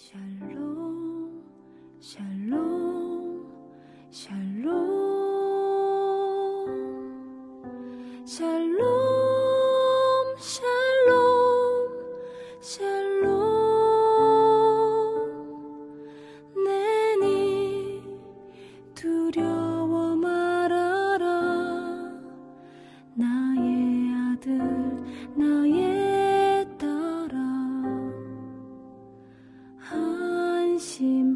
샬롬 샬롬 샬롬 샬롬 샬롬 샬롬 내니 두려워 말아라 나의 아들 나의 딸아 안심하라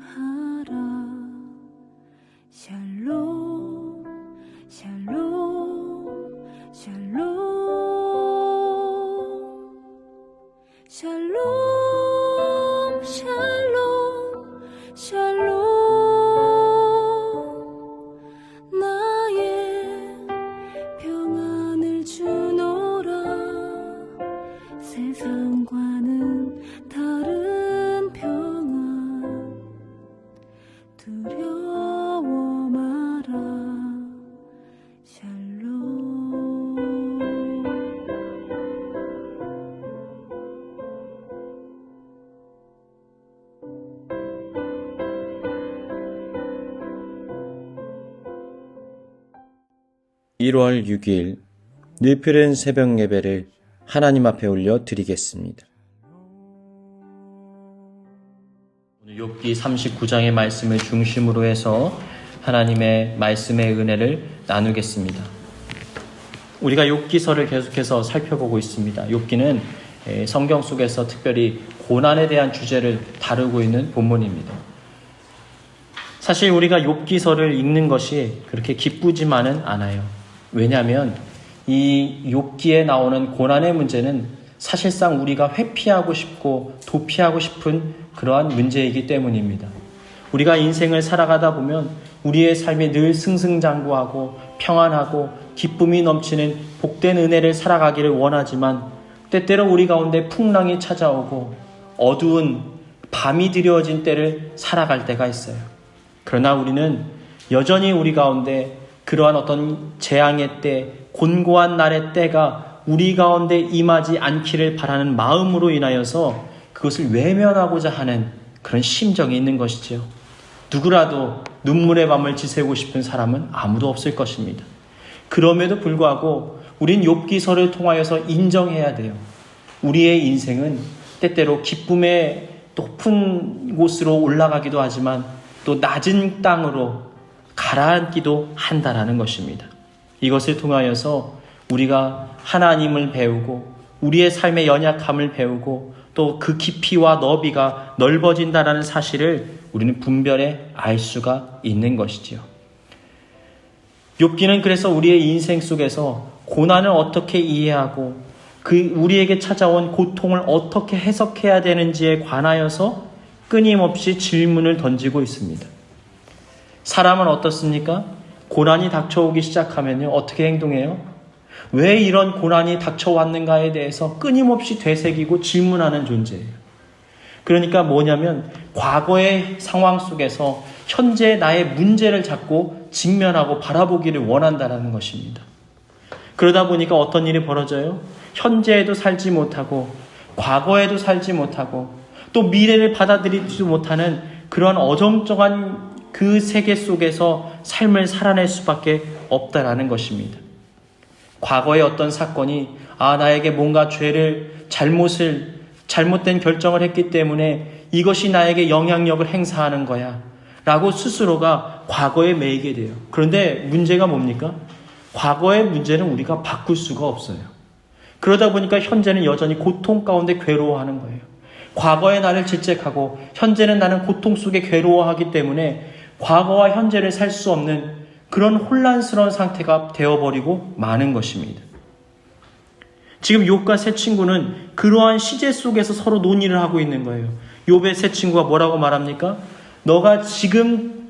샬롬 샬롬 샬롬 샬롬 샬롬 샬롬 나의 평안을 주노라 세상과는 다른 평안 두려워 마라 샬롬 (1월 6일) 늘푸른 새벽 예배를 하나님 앞에 올려 드리겠습니다. 오늘 욥기 39장의 말씀을 중심으로 해서 하나님의 말씀의 은혜를 나누겠습니다. 우리가 욥기서를 계속해서 살펴보고 있습니다. 욥기는 성경 속에서 특별히 고난에 대한 주제를 다루고 있는 본문입니다. 사실 우리가 욥기서를 읽는 것이 그렇게 기쁘지만은 않아요. 왜냐하면 이 욥기에 나오는 고난의 문제는 사실상 우리가 회피하고 싶고 도피하고 싶은 그러한 문제이기 때문입니다. 우리가 인생을 살아가다 보면 우리의 삶이 늘 승승장구하고 평안하고 기쁨이 넘치는 복된 은혜를 살아가기를 원하지만 때때로 우리 가운데 풍랑이 찾아오고 어두운 밤이 드리워진 때를 살아갈 때가 있어요. 그러나 우리는 여전히 우리 가운데 그러한 어떤 재앙의 때, 곤고한 날의 때가 우리 가운데 임하지 않기를 바라는 마음으로 인하여서 그것을 외면하고자 하는 그런 심정이 있는 것이죠. 누구라도 눈물의 밤을 지새우고 싶은 사람은 아무도 없을 것입니다. 그럼에도 불구하고 우린 욥기서를 통하여서 인정해야 돼요. 우리의 인생은 때때로 기쁨의 높은 곳으로 올라가기도 하지만 또 낮은 땅으로 가라앉기도 한다라는 것입니다. 이것을 통하여서 우리가 하나님을 배우고 우리의 삶의 연약함을 배우고 또 그 깊이와 너비가 넓어진다라는 사실을 우리는 분별해 알 수가 있는 것이지요. 욥기는 그래서 우리의 인생 속에서 고난을 어떻게 이해하고 우리에게 찾아온 고통을 어떻게 해석해야 되는지에 관하여서 끊임없이 질문을 던지고 있습니다. 사람은 어떻습니까? 고난이 닥쳐오기 시작하면요, 어떻게 행동해요? 왜 이런 고난이 닥쳐왔는가에 대해서 끊임없이 되새기고 질문하는 존재예요. 그러니까 뭐냐면 과거의 상황 속에서 현재 나의 문제를 잡고 직면하고 바라보기를 원한다는 것입니다. 그러다 보니까 어떤 일이 벌어져요? 현재에도 살지 못하고 과거에도 살지 못하고 또 미래를 받아들이지도 못하는 그런 어정쩡한 그 세계 속에서 삶을 살아낼 수밖에 없다라는 것입니다. 과거의 어떤 사건이 나에게 뭔가 잘못된 결정을 했기 때문에 이것이 나에게 영향력을 행사하는 거야 라고 스스로가 과거에 매이게 돼요. 그런데 문제가 뭡니까? 과거의 문제는 우리가 바꿀 수가 없어요. 그러다 보니까 현재는 여전히 고통 가운데 괴로워하는 거예요. 과거의 나를 질책하고 현재는 나는 고통 속에 괴로워하기 때문에 과거와 현재를 살 수 없는 그런 혼란스러운 상태가 되어버리고 마는 것입니다. 지금 욥과 세 친구는 그러한 시제 속에서 서로 논의를 하고 있는 거예요. 욥의 세 친구가 뭐라고 말합니까? 너가 지금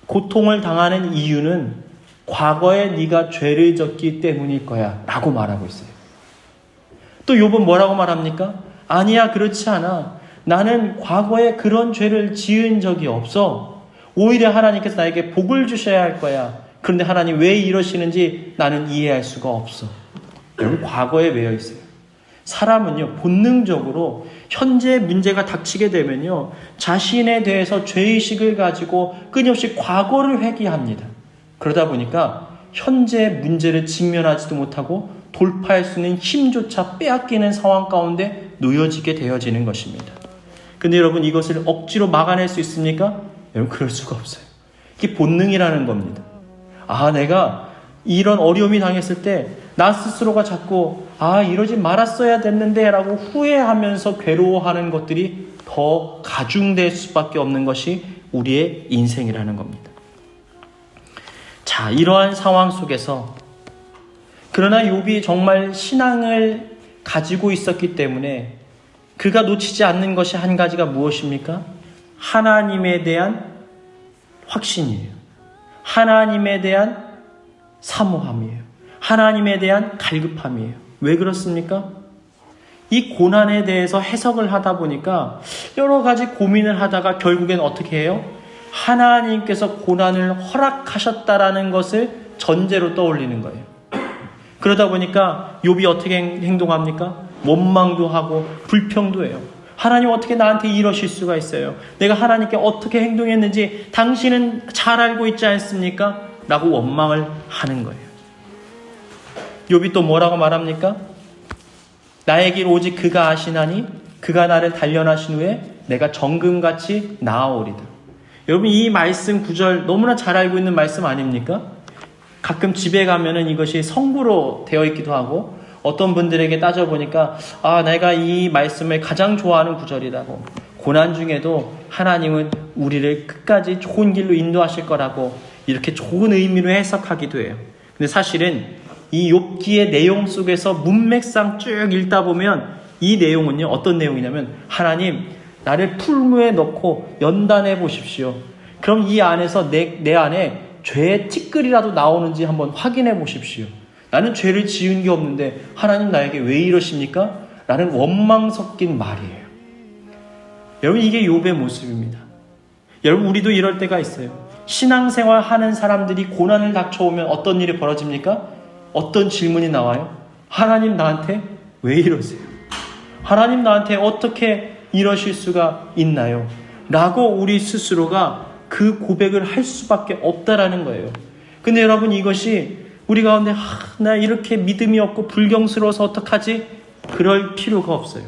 고통을 당하는 이유는 과거에 네가 죄를 졌기 때문일 거야 라고 말하고 있어요. 또 욥은 뭐라고 말합니까? 아니야, 그렇지 않아. 나는 과거에 그런 죄를 지은 적이 없어. 오히려 하나님께서 나에게 복을 주셔야 할 거야. 그런데 하나님 왜 이러시는지 나는 이해할 수가 없어. 여러분, 과거에 매여 있어요. 사람은요, 본능적으로 현재 문제가 닥치게 되면요, 자신에 대해서 죄의식을 가지고 끊임없이 과거를 회귀합니다. 그러다 보니까 현재 문제를 직면하지도 못하고 돌파할 수 있는 힘조차 빼앗기는 상황 가운데 놓여지게 되어지는 것입니다. 근데 여러분, 이것을 억지로 막아낼 수 있습니까? 여러분, 그럴 수가 없어요. 이게 본능이라는 겁니다. 내가 이런 어려움이 당했을 때 나 스스로가 자꾸 이러지 말았어야 됐는데 라고 후회하면서 괴로워하는 것들이 더 가중될 수밖에 없는 것이 우리의 인생이라는 겁니다. 자, 이러한 상황 속에서 그러나 욥이 정말 신앙을 가지고 있었기 때문에 그가 놓치지 않는 것이 한 가지가 무엇입니까? 하나님에 대한 확신이에요. 하나님에 대한 사모함이에요. 하나님에 대한 갈급함이에요. 왜 그렇습니까? 이 고난에 대해서 해석을 하다 보니까 여러 가지 고민을 하다가 결국엔 어떻게 해요? 하나님께서 고난을 허락하셨다라는 것을 전제로 떠올리는 거예요. 그러다 보니까 욥이 어떻게 행동합니까? 원망도 하고 불평도 해요. 하나님 어떻게 나한테 이러실 수가 있어요? 내가 하나님께 어떻게 행동했는지 당신은 잘 알고 있지 않습니까? 라고 원망을 하는 거예요. 욥이 또 뭐라고 말합니까? 나의 길 오직 그가 아시나니 그가 나를 단련하신 후에 내가 정금같이 나아오리다. 여러분, 이 말씀 구절 너무나 잘 알고 있는 말씀 아닙니까? 가끔 집에 가면은 이것이 성구로 되어 있기도 하고 어떤 분들에게 따져보니까 내가 이 말씀을 가장 좋아하는 구절이라고, 고난 중에도 하나님은 우리를 끝까지 좋은 길로 인도하실 거라고 이렇게 좋은 의미로 해석하기도 해요. 근데 사실은 이 욥기의 내용 속에서 문맥상 쭉 읽다 보면 이 내용은요, 어떤 내용이냐면 하나님, 나를 풀무에 넣고 연단해 보십시오. 그럼 이 안에서 내 안에 죄의 티끌이라도 나오는지 한번 확인해 보십시오. 나는 죄를 지은 게 없는데 하나님 나에게 왜 이러십니까? 라는 원망 섞인 말이에요. 여러분, 이게 욥의 모습입니다. 여러분, 우리도 이럴 때가 있어요. 신앙생활 하는 사람들이 고난을 닥쳐오면 어떤 일이 벌어집니까? 어떤 질문이 나와요? 하나님 나한테 왜 이러세요? 하나님 나한테 어떻게 이러실 수가 있나요? 라고 우리 스스로가 그 고백을 할 수밖에 없다라는 거예요. 근데 여러분, 이것이 우리 가운데 나 이렇게 믿음이 없고 불경스러워서 어떡하지? 그럴 필요가 없어요.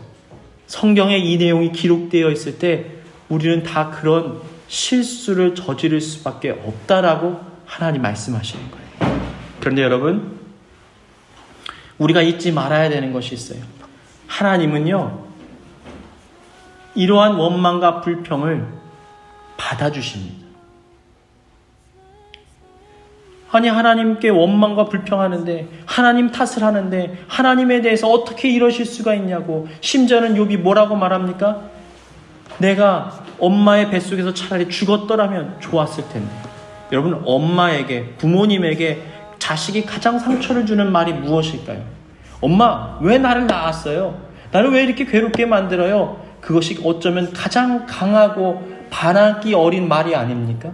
성경에 이 내용이 기록되어 있을 때 우리는 다 그런 실수를 저지를 수밖에 없다라고 하나님 말씀하시는 거예요. 그런데 여러분, 우리가 잊지 말아야 되는 것이 있어요. 하나님은요, 이러한 원망과 불평을 받아주십니다. 아니, 하나님께 원망과 불평하는데, 하나님 탓을 하는데 하나님에 대해서 어떻게 이러실 수가 있냐고. 심지어는 욥이 뭐라고 말합니까? 내가 엄마의 뱃속에서 차라리 죽었더라면 좋았을 텐데. 여러분, 엄마에게, 부모님에게 자식이 가장 상처를 주는 말이 무엇일까요? 엄마, 왜 나를 낳았어요? 나를 왜 이렇게 괴롭게 만들어요? 그것이 어쩌면 가장 강하고 반항기 어린 말이 아닙니까?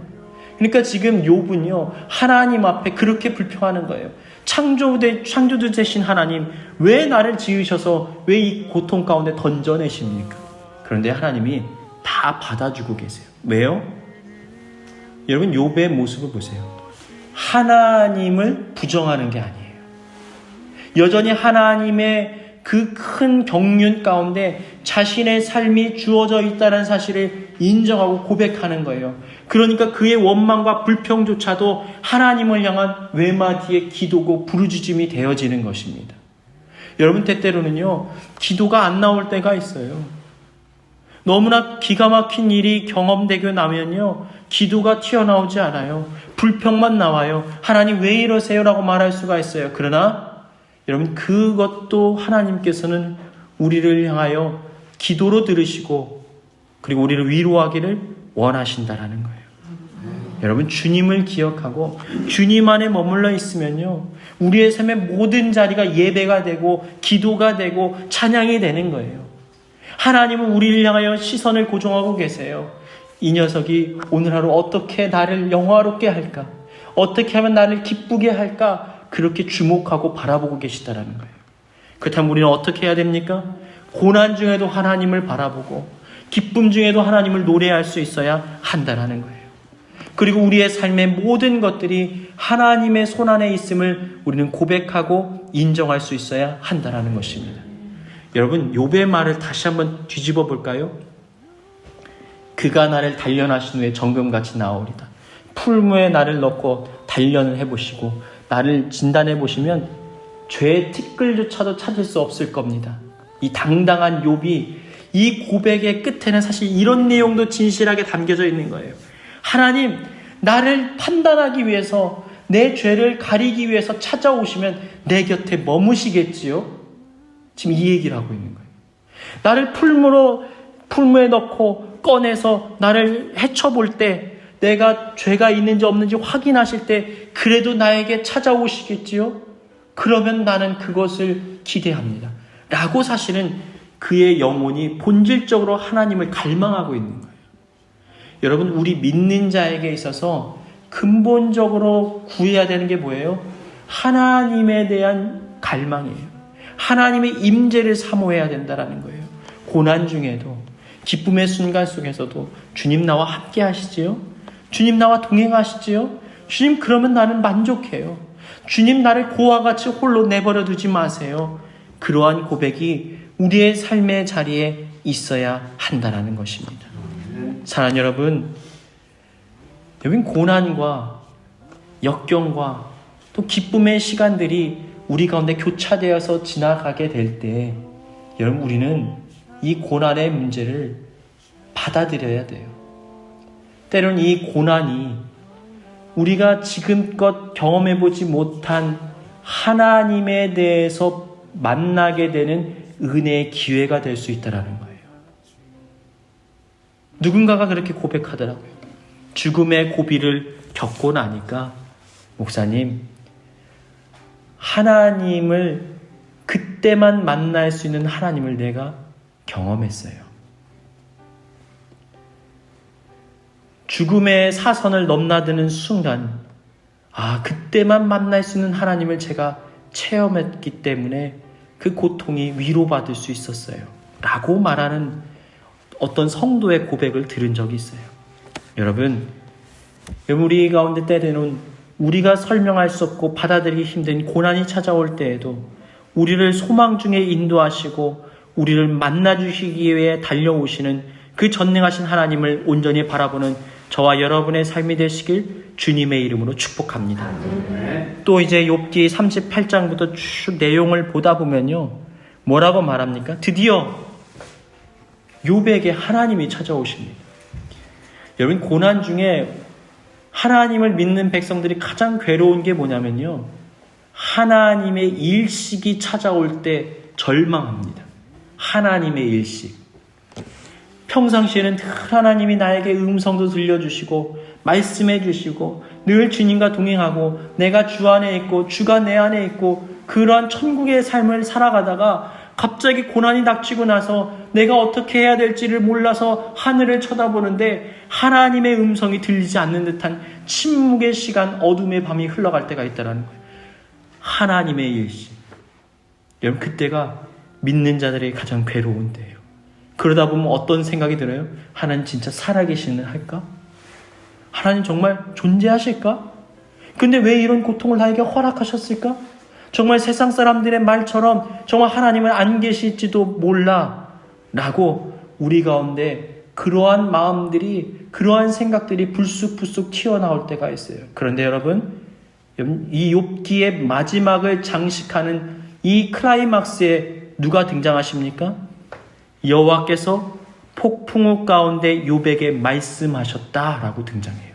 그러니까 지금 욥은요, 하나님 앞에 그렇게 불평하는 거예요. 창조주 되신 하나님, 왜 나를 지으셔서 왜 이 고통 가운데 던져내십니까? 그런데 하나님이 다 받아주고 계세요. 왜요? 여러분, 욥의 모습을 보세요. 하나님을 부정하는 게 아니에요. 여전히 하나님의 그 큰 경륜 가운데 자신의 삶이 주어져 있다는 사실을 인정하고 고백하는 거예요. 그러니까 그의 원망과 불평조차도 하나님을 향한 외마디의 기도고 부르짖음이 되어지는 것입니다. 여러분, 때때로는요, 기도가 안 나올 때가 있어요. 너무나 기가 막힌 일이 경험되고 나면요, 기도가 튀어나오지 않아요. 불평만 나와요. 하나님 왜 이러세요? 라고 말할 수가 있어요. 그러나 여러분, 그것도 하나님께서는 우리를 향하여 기도로 들으시고 그리고 우리를 위로하기를 원하신다라는 거예요. 여러분, 주님을 기억하고 주님 안에 머물러 있으면요, 우리의 삶의 모든 자리가 예배가 되고 기도가 되고 찬양이 되는 거예요. 하나님은 우리를 향하여 시선을 고정하고 계세요. 이 녀석이 오늘 하루 어떻게 나를 영화롭게 할까? 어떻게 하면 나를 기쁘게 할까? 그렇게 주목하고 바라보고 계시다라는 거예요. 그렇다면 우리는 어떻게 해야 됩니까? 고난 중에도 하나님을 바라보고 기쁨 중에도 하나님을 노래할 수 있어야 한다는 거예요. 그리고 우리의 삶의 모든 것들이 하나님의 손안에 있음을 우리는 고백하고 인정할 수 있어야 한다는 것입니다. 여러분, 욥의 말을 다시 한번 뒤집어 볼까요? 그가 나를 단련하신 후에 정금같이 나오리다. 풀무에 나를 넣고 단련을 해보시고 나를 진단해 보시면 죄의 티끌조차도 찾을 수 없을 겁니다. 이 당당한 욥이 이 고백의 끝에는 사실 이런 내용도 진실하게 담겨져 있는 거예요. 하나님, 나를 판단하기 위해서 내 죄를 가리기 위해서 찾아오시면 내 곁에 머무시겠지요? 지금 이 얘기를 하고 있는 거예요. 나를 풀무에 넣고 꺼내서 나를 헤쳐볼 때 내가 죄가 있는지 없는지 확인하실 때 그래도 나에게 찾아오시겠지요? 그러면 나는 그것을 기대합니다. 라고 사실은 그의 영혼이 본질적으로 하나님을 갈망하고 있는 거예요. 여러분, 우리 믿는 자에게 있어서 근본적으로 구해야 되는 게 뭐예요? 하나님에 대한 갈망이에요. 하나님의 임재를 사모해야 된다는 거예요. 고난 중에도 기쁨의 순간 속에서도 주님 나와 함께 하시지요? 주님 나와 동행하시지요? 주님, 그러면 나는 만족해요. 주님, 나를 고와 같이 홀로 내버려 두지 마세요. 그러한 고백이 우리의 삶의 자리에 있어야 한다는 것입니다. 사랑하는 여러분, 고난과 역경과 또 기쁨의 시간들이 우리 가운데 교차되어서 지나가게 될 때 여러분, 우리는 이 고난의 문제를 받아들여야 돼요. 때로는 이 고난이 우리가 지금껏 경험해보지 못한 하나님에 대해서 만나게 되는 은혜의 기회가 될 수 있다는 거예요. 누군가가 그렇게 고백하더라고요. 죽음의 고비를 겪고 나니까, 목사님, 하나님을 그때만 만날 수 있는 하나님을 내가 경험했어요. 죽음의 사선을 넘나드는 순간, 그때만 만날 수 있는 하나님을 제가 체험했기 때문에 그 고통이 위로받을 수 있었어요. 라고 말하는 어떤 성도의 고백을 들은 적이 있어요. 여러분, 우리 가운데 때로는 우리가 설명할 수 없고 받아들이기 힘든 고난이 찾아올 때에도 우리를 소망 중에 인도하시고 우리를 만나주시기 위해 달려오시는 그 전능하신 하나님을 온전히 바라보는 저와 여러분의 삶이 되시길 주님의 이름으로 축복합니다. 또 이제 욥기 38장부터 쭉 내용을 보다 보면요, 뭐라고 말합니까? 드디어 욥에게 하나님이 찾아오십니다. 여러분, 고난 중에 하나님을 믿는 백성들이 가장 괴로운 게 뭐냐면요, 하나님의 일식이 찾아올 때 절망합니다. 하나님의 일식. 평상시에는 늘 하나님이 나에게 음성도 들려주시고 말씀해 주시고 늘 주님과 동행하고 내가 주 안에 있고 주가 내 안에 있고 그러한 천국의 삶을 살아가다가 갑자기 고난이 닥치고 나서 내가 어떻게 해야 될지를 몰라서 하늘을 쳐다보는데 하나님의 음성이 들리지 않는 듯한 침묵의 시간, 어둠의 밤이 흘러갈 때가 있다는 거예요. 하나님의 일시. 여러분, 그때가 믿는 자들에게 가장 괴로운 때예요. 그러다 보면 어떤 생각이 들어요? 하나님 진짜 살아계시는 할까? 하나님 정말 존재하실까? 근데 왜 이런 고통을 나에게 허락하셨을까? 정말 세상 사람들의 말처럼 정말 하나님은 안 계실지도 몰라 라고 우리 가운데 그러한 마음들이, 그러한 생각들이 불쑥불쑥 튀어나올 때가 있어요. 그런데 여러분, 이 욥기의 마지막을 장식하는 이 클라이막스에 누가 등장하십니까? 여호와께서 폭풍우 가운데 욥에게 말씀하셨다라고 등장해요.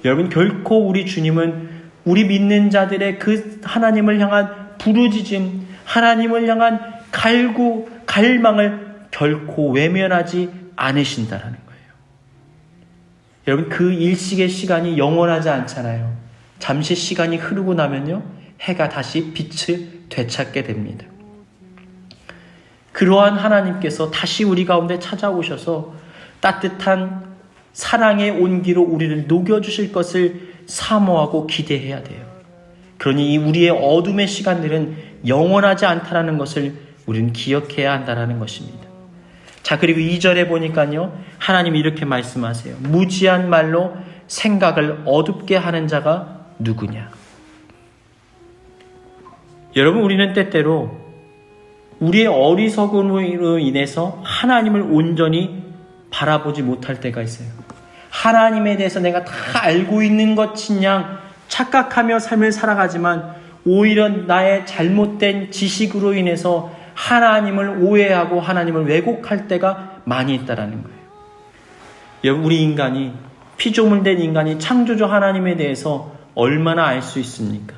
여러분, 결코 우리 주님은 우리 믿는 자들의 그 하나님을 향한 부르짖음, 하나님을 향한 갈망을 결코 외면하지 않으신다라는 거예요. 여러분, 그 일식의 시간이 영원하지 않잖아요. 잠시 시간이 흐르고 나면요, 해가 다시 빛을 되찾게 됩니다. 그러한 하나님께서 다시 우리 가운데 찾아오셔서 따뜻한 사랑의 온기로 우리를 녹여주실 것을 사모하고 기대해야 돼요. 그러니 이 우리의 어둠의 시간들은 영원하지 않다라는 것을 우리는 기억해야 한다는 것입니다. 자, 그리고 2절에 보니까요, 하나님이 이렇게 말씀하세요. 무지한 말로 생각을 어둡게 하는 자가 누구냐? 여러분, 우리는 때때로 우리의 어리석음으로 인해서 하나님을 온전히 바라보지 못할 때가 있어요. 하나님에 대해서 내가 다 알고 있는 것인 양 착각하며 삶을 살아가지만 오히려 나의 잘못된 지식으로 인해서 하나님을 오해하고 하나님을 왜곡할 때가 많이 있다라는 거예요. 여러분, 우리 인간이, 피조물된 인간이 창조주 하나님에 대해서 얼마나 알 수 있습니까?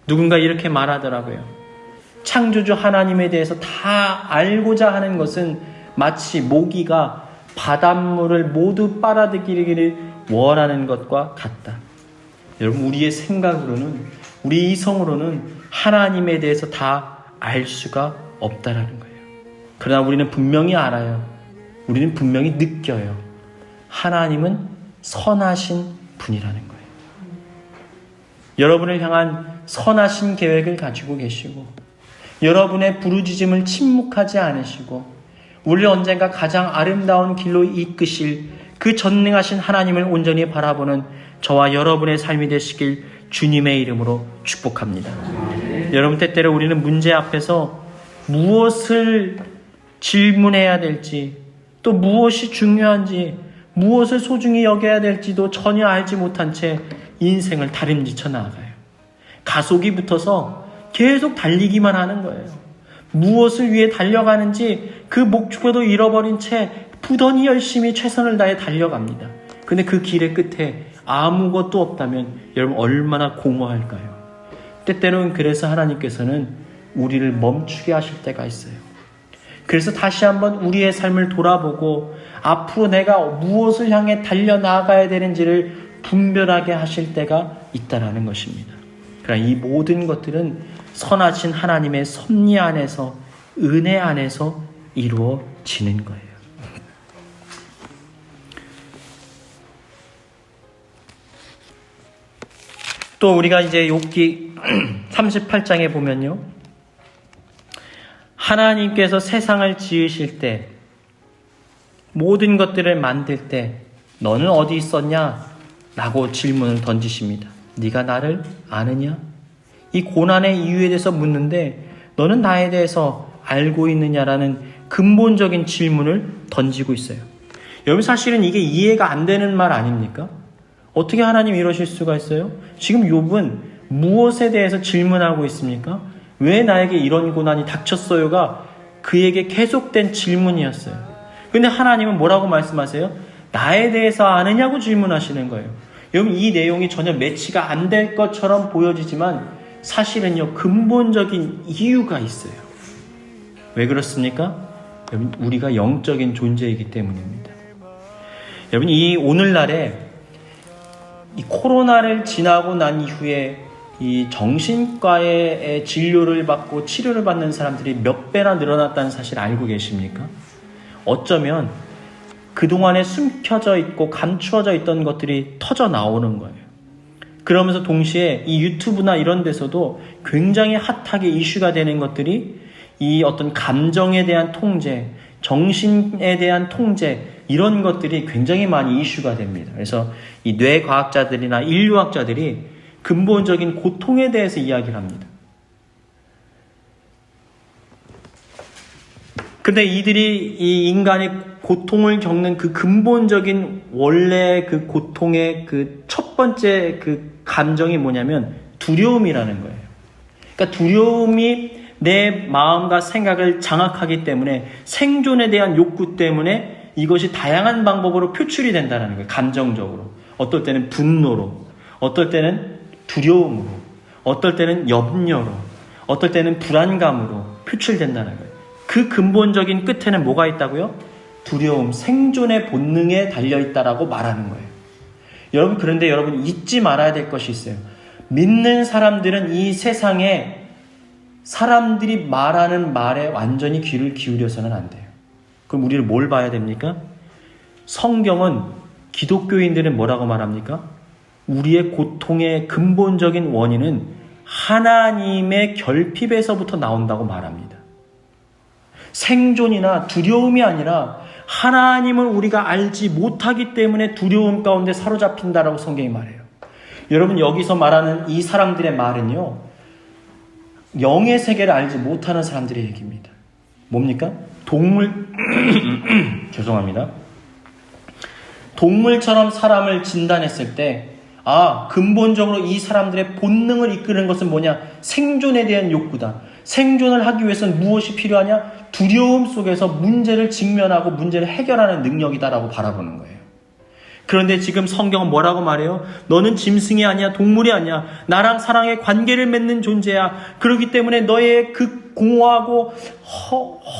누군가 이렇게 말하더라고요. 창조주 하나님에 대해서 다 알고자 하는 것은 마치 모기가 바닷물을 모두 빨아들이기를 원하는 것과 같다. 여러분, 우리의 생각으로는, 우리 이성으로는 하나님에 대해서 다 알 수가 없다라는 거예요. 그러나 우리는 분명히 알아요. 우리는 분명히 느껴요. 하나님은 선하신 분이라는 거예요. 여러분을 향한 선하신 계획을 가지고 계시고, 여러분의 부르짖음을 침묵하지 않으시고, 우리를 언젠가 가장 아름다운 길로 이끄실 그 전능하신 하나님을 온전히 바라보는 저와 여러분의 삶이 되시길 주님의 이름으로 축복합니다. 여러분, 때때로 우리는 문제 앞에서 무엇을 질문해야 될지, 또 무엇이 중요한지, 무엇을 소중히 여겨야 될지도 전혀 알지 못한 채 인생을 다림질쳐 나아가요. 가속이 붙어서 계속 달리기만 하는 거예요. 무엇을 위해 달려가는지 그 목표도 잃어버린 채 부단히 열심히 최선을 다해 달려갑니다. 근데 그 길의 끝에 아무것도 없다면 여러분 얼마나 공허할까요? 때때로는 그래서 하나님께서는 우리를 멈추게 하실 때가 있어요. 그래서 다시 한번 우리의 삶을 돌아보고 앞으로 내가 무엇을 향해 달려나가야 되는지를 분별하게 하실 때가 있다라는 것입니다. 그러나 이 모든 것들은 선하신 하나님의 섭리 안에서, 은혜 안에서 이루어지는 거예요. 또 우리가 이제 욥기 38장에 보면요, 하나님께서 세상을 지으실 때, 모든 것들을 만들 때 너는 어디 있었냐? 라고 질문을 던지십니다. 네가 나를 아느냐? 이 고난의 이유에 대해서 묻는데 너는 나에 대해서 알고 있느냐라는 근본적인 질문을 던지고 있어요. 여러분, 사실은 이게 이해가 안 되는 말 아닙니까? 어떻게 하나님 이러실 수가 있어요? 지금 욥은 무엇에 대해서 질문하고 있습니까? 왜 나에게 이런 고난이 닥쳤어요가 그에게 계속된 질문이었어요. 근데 하나님은 뭐라고 말씀하세요? 나에 대해서 아느냐고 질문하시는 거예요. 여러분, 이 내용이 전혀 매치가 안 될 것처럼 보여지지만 사실은요, 근본적인 이유가 있어요. 왜 그렇습니까? 여러분, 우리가 영적인 존재이기 때문입니다. 여러분, 이 오늘날에 이 코로나를 지나고 난 이후에 이 정신과의 진료를 받고 치료를 받는 사람들이 몇 배나 늘어났다는 사실 알고 계십니까? 어쩌면 그동안에 숨겨져 있고 감추어져 있던 것들이 터져 나오는 거예요. 그러면서 동시에 이 유튜브나 이런 데서도 굉장히 핫하게 이슈가 되는 것들이 이 어떤 감정에 대한 통제, 정신에 대한 통제, 이런 것들이 굉장히 많이 이슈가 됩니다. 그래서 이 뇌과학자들이나 인류학자들이 근본적인 고통에 대해서 이야기를 합니다. 근데 이들이 이 인간이 고통을 겪는 그 근본적인 원래 그 고통의 그 첫 번째 그 감정이 뭐냐면 두려움이라는 거예요. 그러니까 두려움이 내 마음과 생각을 장악하기 때문에 생존에 대한 욕구 때문에 이것이 다양한 방법으로 표출이 된다는 거예요. 감정적으로. 어떨 때는 분노로, 어떨 때는 두려움으로, 어떨 때는 염려로, 어떨 때는 불안감으로 표출된다는 거예요. 그 근본적인 끝에는 뭐가 있다고요? 두려움, 생존의 본능에 달려있다라고 말하는 거예요. 여러분, 그런데 여러분 잊지 말아야 될 것이 있어요. 믿는 사람들은 이 세상에 사람들이 말하는 말에 완전히 귀를 기울여서는 안 돼요. 그럼 우리를 뭘 봐야 됩니까? 성경은 기독교인들은 뭐라고 말합니까? 우리의 고통의 근본적인 원인은 하나님의 결핍에서부터 나온다고 말합니다. 생존이나 두려움이 아니라 하나님을 우리가 알지 못하기 때문에 두려움 가운데 사로잡힌다라고 성경이 말해요. 여러분, 여기서 말하는 이 사람들의 말은요, 영의 세계를 알지 못하는 사람들의 얘기입니다. 뭡니까? 죄송합니다. 동물처럼 사람을 진단했을 때, 근본적으로 이 사람들의 본능을 이끄는 것은 뭐냐? 생존에 대한 욕구다. 생존을 하기 위해서는 무엇이 필요하냐? 두려움 속에서 문제를 직면하고 문제를 해결하는 능력이다라고 바라보는 거예요. 그런데 지금 성경은 뭐라고 말해요? 너는 짐승이 아니야, 동물이 아니야. 나랑 사랑의 관계를 맺는 존재야. 그렇기 때문에 너의 그 공허하고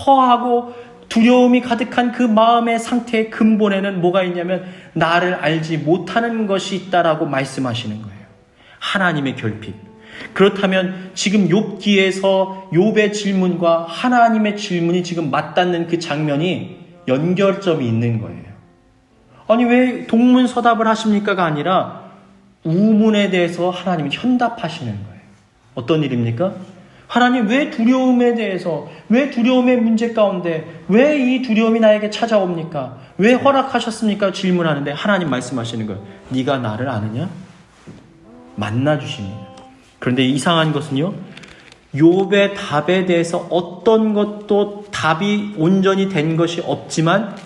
허하고 두려움이 가득한 그 마음의 상태의 근본에는 뭐가 있냐면 나를 알지 못하는 것이 있다라고 말씀하시는 거예요. 하나님의 결핍. 그렇다면 지금 욥기에서 욥의 질문과 하나님의 질문이 지금 맞닿는 그 장면이 연결점이 있는 거예요. 아니, 왜 동문서답을 하십니까가 아니라 우문에 대해서 하나님이 현답하시는 거예요. 어떤 일입니까? 하나님, 왜 두려움에 대해서, 왜 두려움의 문제 가운데, 왜 이 두려움이 나에게 찾아옵니까? 왜 허락하셨습니까? 질문하는데 하나님 말씀하시는 거예요. 네가 나를 아느냐? 만나주십니다. 그런데 이상한 것은요, 욥의 답에 대해서 어떤 것도 답이 온전히 된 것이 없지만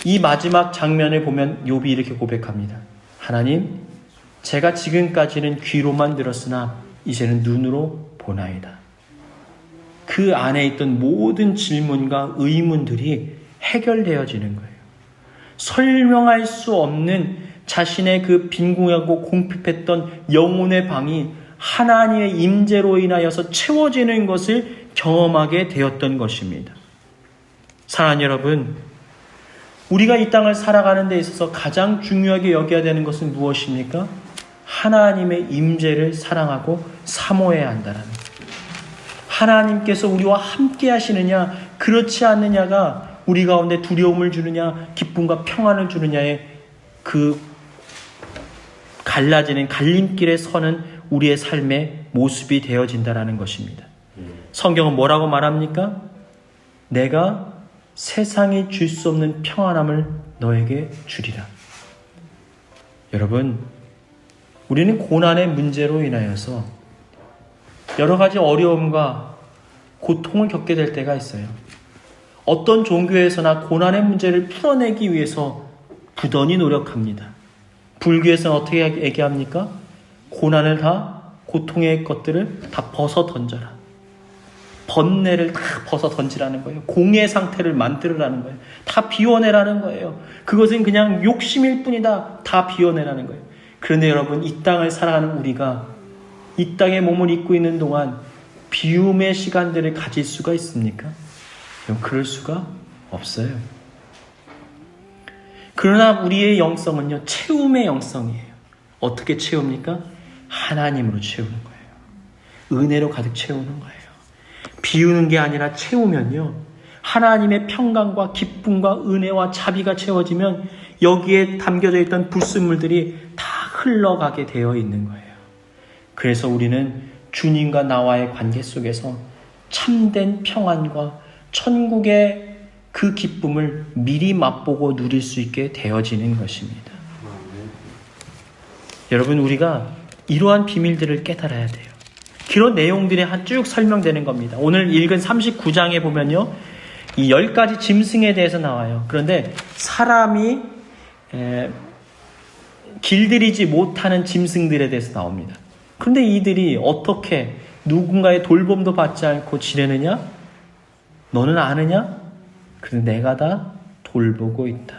이 마지막 장면을 보면 욥이 이렇게 고백합니다. 하나님, 제가 지금까지는 귀로만 들었으나 이제는 눈으로 보나이다. 그 안에 있던 모든 질문과 의문들이 해결되어지는 거예요. 설명할 수 없는 자신의 그 빈궁하고 공핍했던 영혼의 방이 하나님의 임재로 인하여서 채워지는 것을 경험하게 되었던 것입니다. 사랑하는 여러분, 우리가 이 땅을 살아가는 데 있어서 가장 중요하게 여겨야 되는 것은 무엇입니까? 하나님의 임재를 사랑하고 사모해야 한다는 것. 하나님께서 우리와 함께 하시느냐, 그렇지 않느냐가 우리 가운데 두려움을 주느냐, 기쁨과 평안을 주느냐의 그 갈라지는 갈림길에 서는 우리의 삶의 모습이 되어진다는 것입니다. 성경은 뭐라고 말합니까? 내가 세상이 줄 수 없는 평안함을 너에게 주리라. 여러분, 우리는 고난의 문제로 인하여서 여러 가지 어려움과 고통을 겪게 될 때가 있어요. 어떤 종교에서나 고난의 문제를 풀어내기 위해서 부단히 노력합니다. 불교에서는 어떻게 얘기합니까? 고난을 다, 고통의 것들을 다 벗어 던져라. 번뇌를 다 벗어 던지라는 거예요. 공의 상태를 만들으라는 거예요. 다 비워내라는 거예요. 그것은 그냥 욕심일 뿐이다. 다 비워내라는 거예요. 그런데 여러분, 이 땅을 살아가는 우리가 이 땅에 몸을 입고 있는 동안 비움의 시간들을 가질 수가 있습니까? 그럴 수가 없어요. 그러나 우리의 영성은요, 채움의 영성이에요. 어떻게 채웁니까? 하나님으로 채우는 거예요. 은혜로 가득 채우는 거예요. 비우는 게 아니라 채우면요, 하나님의 평강과 기쁨과 은혜와 자비가 채워지면 여기에 담겨져 있던 불순물들이 다 흘러가게 되어 있는 거예요. 그래서 우리는 주님과 나와의 관계 속에서 참된 평안과 천국의 그 기쁨을 미리 맛보고 누릴 수 있게 되어지는 것입니다. 여러분, 우리가 이러한 비밀들을 깨달아야 돼요. 그런 내용들이 쭉 설명되는 겁니다. 오늘 읽은 39장에 보면요, 이 10가지 짐승에 대해서 나와요. 그런데 사람이 길들이지 못하는 짐승들에 대해서 나옵니다. 그런데 이들이 어떻게 누군가의 돌봄도 받지 않고 지내느냐? 너는 아느냐? 그런데 내가 다 돌보고 있다.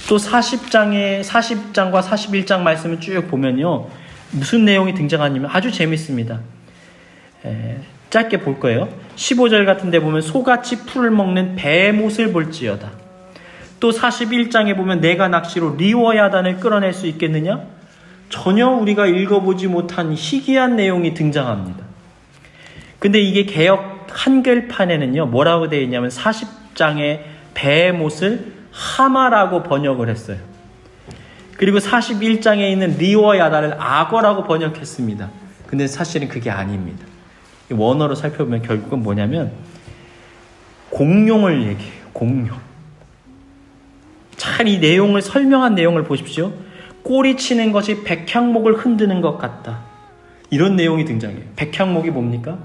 또 40장과 41장 말씀을 쭉 보면요, 무슨 내용이 등장하냐면 아주 재밌습니다. 짧게 볼 거예요. 15절 같은 데 보면 소같이 풀을 먹는 뱀옷을 볼지어다. 또 41장에 보면 내가 낚시로 리워야단을 끌어낼 수 있겠느냐? 전혀 우리가 읽어보지 못한 희귀한 내용이 등장합니다. 근데 이게 개역 한글판에는요, 뭐라고 되어 있냐면 40장의 뱀옷을 하마라고 번역을 했어요. 그리고 41장에 있는 리오와 야다를 악어라고 번역했습니다. 근데 사실은 그게 아닙니다. 원어로 살펴보면 결국은 뭐냐면 공룡을 얘기해요. 공룡. 잘 이 내용을 설명한 내용을 보십시오. 꼬리 치는 것이 백향목을 흔드는 것 같다. 이런 내용이 등장해요. 백향목이 뭡니까?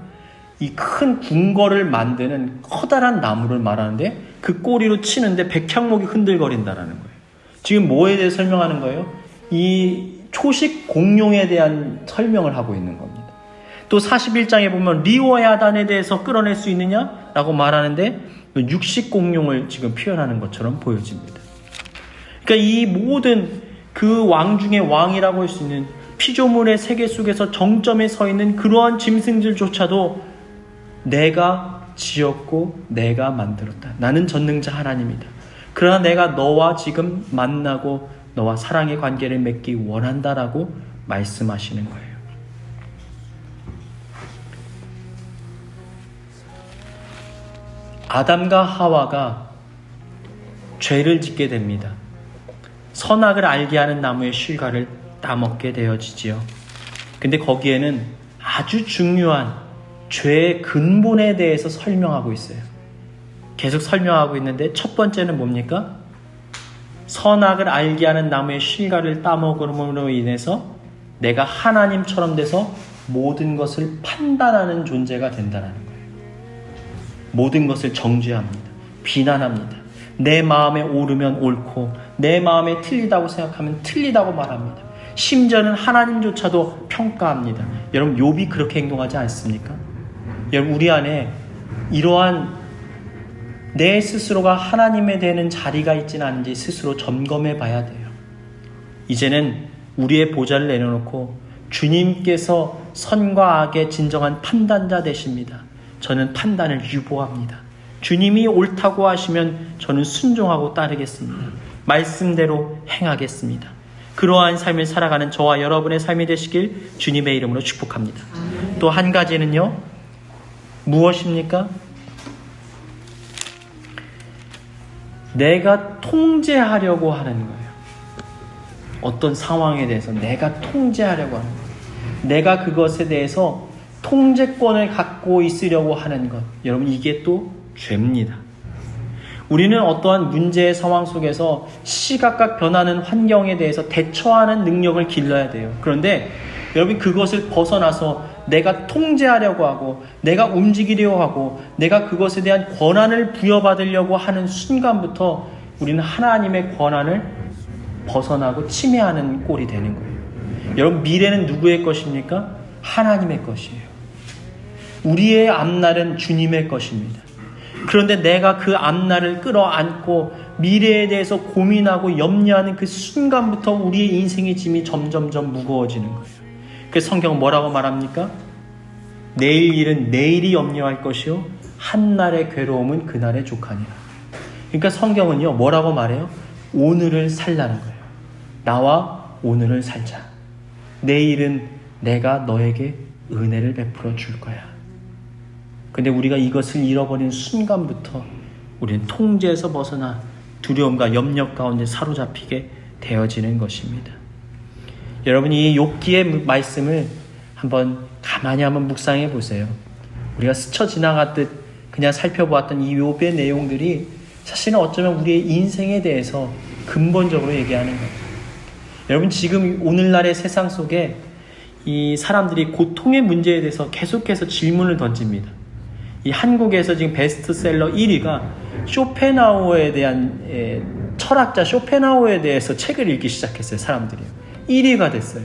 이 큰 궁궐을 만드는 커다란 나무를 말하는데 그 꼬리로 치는데 백향목이 흔들거린다라는 거예요. 지금 뭐에 대해 설명하는 거예요? 이 초식 공룡에 대한 설명을 하고 있는 겁니다. 또 41장에 보면 리오와 야단에 대해서 끌어낼 수 있느냐라고 말하는데 육식 공룡을 지금 표현하는 것처럼 보여집니다. 그러니까 이 모든 그 왕 중에 왕이라고 할 수 있는 피조물의 세계 속에서 정점에 서 있는 그러한 짐승들조차도 내가 지었고 내가 만들었다. 나는 전능자 하나님이다. 그러나 내가 너와 지금 만나고 너와 사랑의 관계를 맺기 원한다라고 말씀하시는 거예요. 아담과 하와가 죄를 짓게 됩니다. 선악을 알게 하는 나무의 실과를 따먹게 되어지지요. 근데 거기에는 아주 중요한 죄의 근본에 대해서 설명하고 있어요. 계속 설명하고 있는데 첫 번째는 뭡니까? 선악을 알게 하는 나무의 실과를 따먹음으로 인해서 내가 하나님처럼 돼서 모든 것을 판단하는 존재가 된다는 거예요. 모든 것을 정죄합니다. 비난합니다. 내 마음에 옳으면 옳고 내 마음에 틀리다고 생각하면 틀리다고 말합니다. 심지어는 하나님조차도 평가합니다. 여러분 욥이 그렇게 행동하지 않습니까? 여러분 우리 안에 이러한 내 스스로가 하나님에 대는 자리가 있지는 않은지 스스로 점검해 봐야 돼요. 이제는 우리의 보좌를 내려놓고 주님께서 선과 악의 진정한 판단자 되십니다. 저는 판단을 유보합니다. 주님이 옳다고 하시면 저는 순종하고 따르겠습니다. 말씀대로 행하겠습니다. 그러한 삶을 살아가는 저와 여러분의 삶이 되시길 주님의 이름으로 축복합니다. 또 한 가지는요. 무엇입니까? 내가 통제하려고 하는 거예요. 어떤 상황에 대해서 내가 통제하려고 하는 거예요. 내가 그것에 대해서 통제권을 갖고 있으려고 하는 것. 여러분 이게 또 죄입니다. 우리는 어떠한 문제의 상황 속에서 시각각 변하는 환경에 대해서 대처하는 능력을 길러야 돼요. 그런데 여러분 그것을 벗어나서 내가 통제하려고 하고 내가 움직이려고 하고 내가 그것에 대한 권한을 부여받으려고 하는 순간부터 우리는 하나님의 권한을 벗어나고 침해하는 꼴이 되는 거예요. 여러분 미래는 누구의 것입니까? 하나님의 것이에요. 우리의 앞날은 주님의 것입니다. 그런데 내가 그 앞날을 끌어안고 미래에 대해서 고민하고 염려하는 그 순간부터 우리의 인생의 짐이 점점점 무거워지는 거예요. 그래서 성경은 뭐라고 말합니까? 내일 일은 내일이 염려할 것이요 한날의 괴로움은 그날의 족하니라. 그러니까 성경은요 뭐라고 말해요? 오늘을 살라는 거예요. 나와 오늘을 살자. 내일은 내가 너에게 은혜를 베풀어 줄 거야. 근데 우리가 이것을 잃어버린 순간부터 우리는 통제에서 벗어나 두려움과 염려 가운데 사로잡히게 되어지는 것입니다. 여러분 이 욥기의 말씀을 한번 가만히 한번 묵상해 보세요. 우리가 스쳐 지나갔듯 그냥 살펴보았던 이 욥의 내용들이 사실은 어쩌면 우리의 인생에 대해서 근본적으로 얘기하는 거예요. 여러분 지금 오늘날의 세상 속에 이 사람들이 고통의 문제에 대해서 계속해서 질문을 던집니다. 이 한국에서 지금 베스트셀러 1위가 쇼펜하우어에 대한 철학자 쇼펜하우어에 대해서 책을 읽기 시작했어요. 사람들이요. 1위가 됐어요.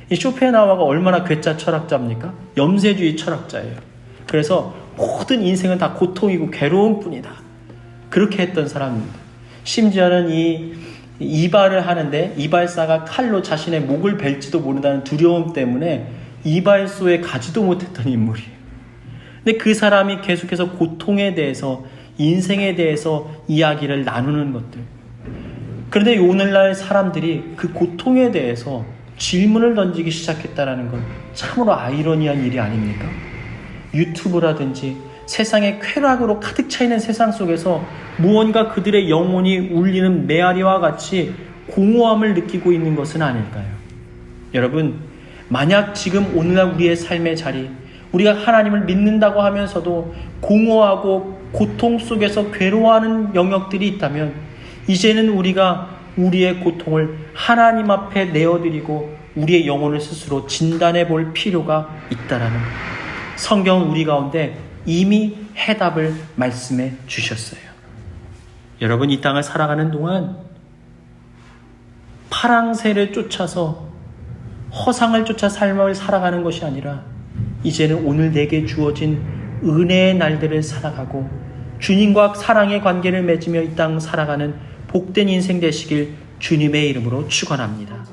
이 쇼펜하우어가 얼마나 괴짜 철학자입니까? 염세주의 철학자예요. 그래서 모든 인생은 다 고통이고 괴로운 뿐이다. 그렇게 했던 사람입니다. 심지어는 이 이발을 하는데 이발사가 칼로 자신의 목을 벨지도 모른다는 두려움 때문에 이발소에 가지도 못했던 인물이에요. 근데 그 사람이 계속해서 고통에 대해서 인생에 대해서 이야기를 나누는 것들. 그런데 오늘날 사람들이 그 고통에 대해서 질문을 던지기 시작했다는 건 참으로 아이러니한 일이 아닙니까? 유튜브라든지 세상의 쾌락으로 가득 차 있는 세상 속에서 무언가 그들의 영혼이 울리는 메아리와 같이 공허함을 느끼고 있는 것은 아닐까요? 여러분, 만약 지금 오늘날 우리의 삶의 자리, 우리가 하나님을 믿는다고 하면서도 공허하고 고통 속에서 괴로워하는 영역들이 있다면 이제는 우리가 우리의 고통을 하나님 앞에 내어드리고 우리의 영혼을 스스로 진단해 볼 필요가 있다라는 성경은 우리 가운데 이미 해답을 말씀해 주셨어요. 여러분, 이 땅을 살아가는 동안 파랑새를 쫓아서 허상을 쫓아 삶을 살아가는 것이 아니라 이제는 오늘 내게 주어진 은혜의 날들을 살아가고 주님과 사랑의 관계를 맺으며 이 땅 살아가는 복된 인생 되시길 주님의 이름으로 축원합니다.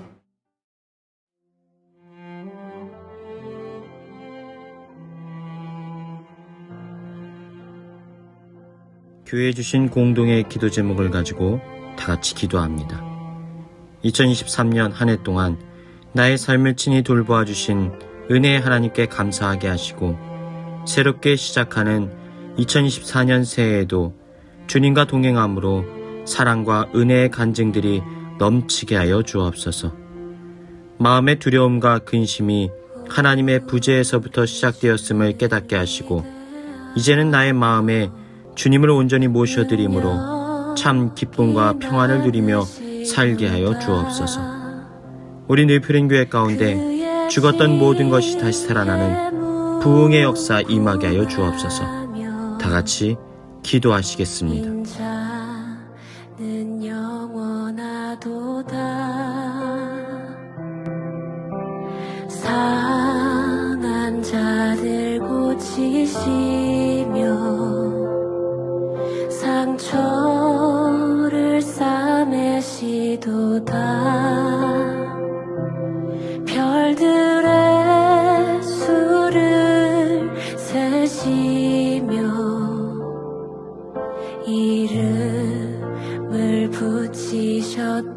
교회에 주신 공동의 기도 제목을 가지고 다 같이 기도합니다. 2023년 한 해 동안 나의 삶을 친히 돌보아 주신 은혜의 하나님께 감사하게 하시고 새롭게 시작하는 2024년 새해에도 주님과 동행함으로 사랑과 은혜의 간증들이 넘치게 하여 주옵소서. 마음의 두려움과 근심이 하나님의 부재에서부터 시작되었음을 깨닫게 하시고 이제는 나의 마음에 주님을 온전히 모셔드림으로 참 기쁨과 평안을 누리며 살게 하여 주옵소서. 우리 늘푸른 교회 가운데 죽었던 모든 것이 다시 살아나는 부흥의 역사 임하게 하여 주옵소서. 다 같이 기도하시겠습니다. 인자는 영원하도다. 상한 자들 고치시며 상처를 싸매시도다. 별들의 수를 세시며 이름을 붙이셨도다.